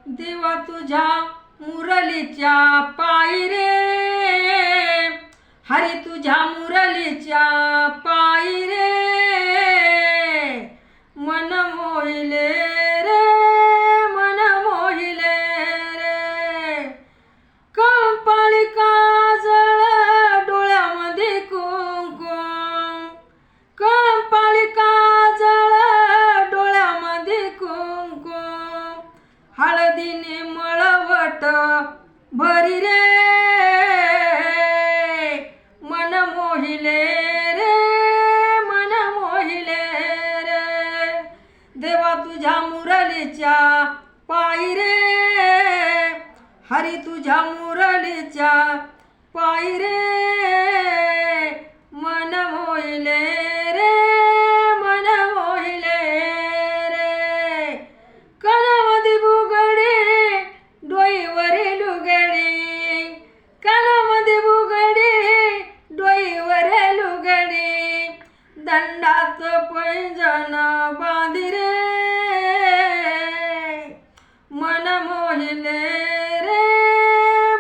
देवा तुझ्या मुरलीच्या पायी रे, हरी तुझ्या मुरलीच्या पायी रे, मन मोहिले रे, मन मोहिले रे. कंपाळी काजळ डोळ्यामध्ये कुंकुम, कंपाळी काजळ डोळ्यामध्ये कुंकुम, हळदीने मळवट भरी रे, मन मोहिले रे, मन मोहिले रे. देवा तुझ्या मुरलीच्या पायी रे, हरी तुझ्या मुरलीच्या पायी रे, मन मोहिले रे, मन मोहिले रे. कानामध्ये बुगडी डोईवरी लुगडी, कानामध्ये बुगडी डोईवरी लुगडी, दंडात पैंजण बांधी रे, मन मोहिले रे,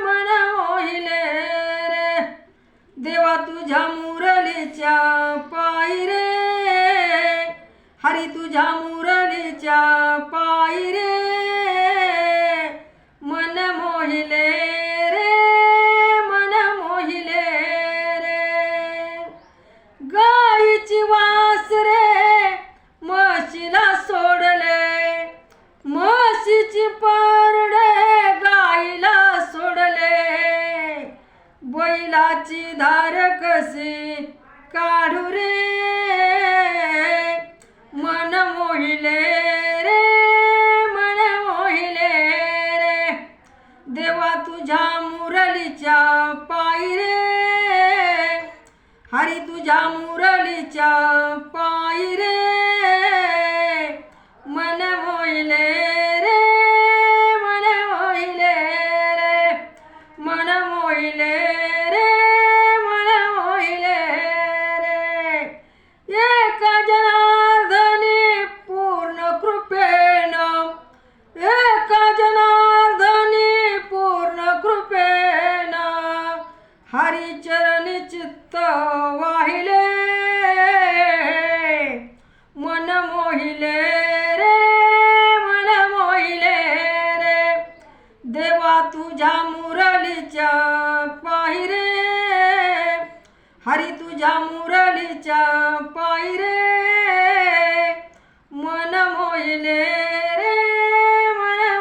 मन मोहिले रे. देवा तुझ्या मुरलीच्या पायी रे, हरी तुझ्या मुरलीच्या पायी रे, मन मोहिले रे, मन मोहिले रे. गाईची वास रे म्हशीला सोडले, म्हशीची परडे गाईला सोडले, बैलाची धार कशी काढू रे, मन मोहिले रे, मन मोहिले रे. देवा तुझ्या मुरलीच्या पायी रे, हरी तुझ्या मुरलीच्या पायी रे, मन मोहिले रे, मन मोहिले रे, मन मोहिले रे, मन मोहिले रे. एका जनार्दनी पूर्ण कृपेनं, एका जनार्दनी पूर्ण कृपेनं, हरिचरणी चित्त वाहिले, मन मोहिले रे, मन मोहिले रे. देवा तुझ्या मुरलीच्या पायी रे, हरी तुझ्या मुरलीच्या पायी रे, मन मोहिले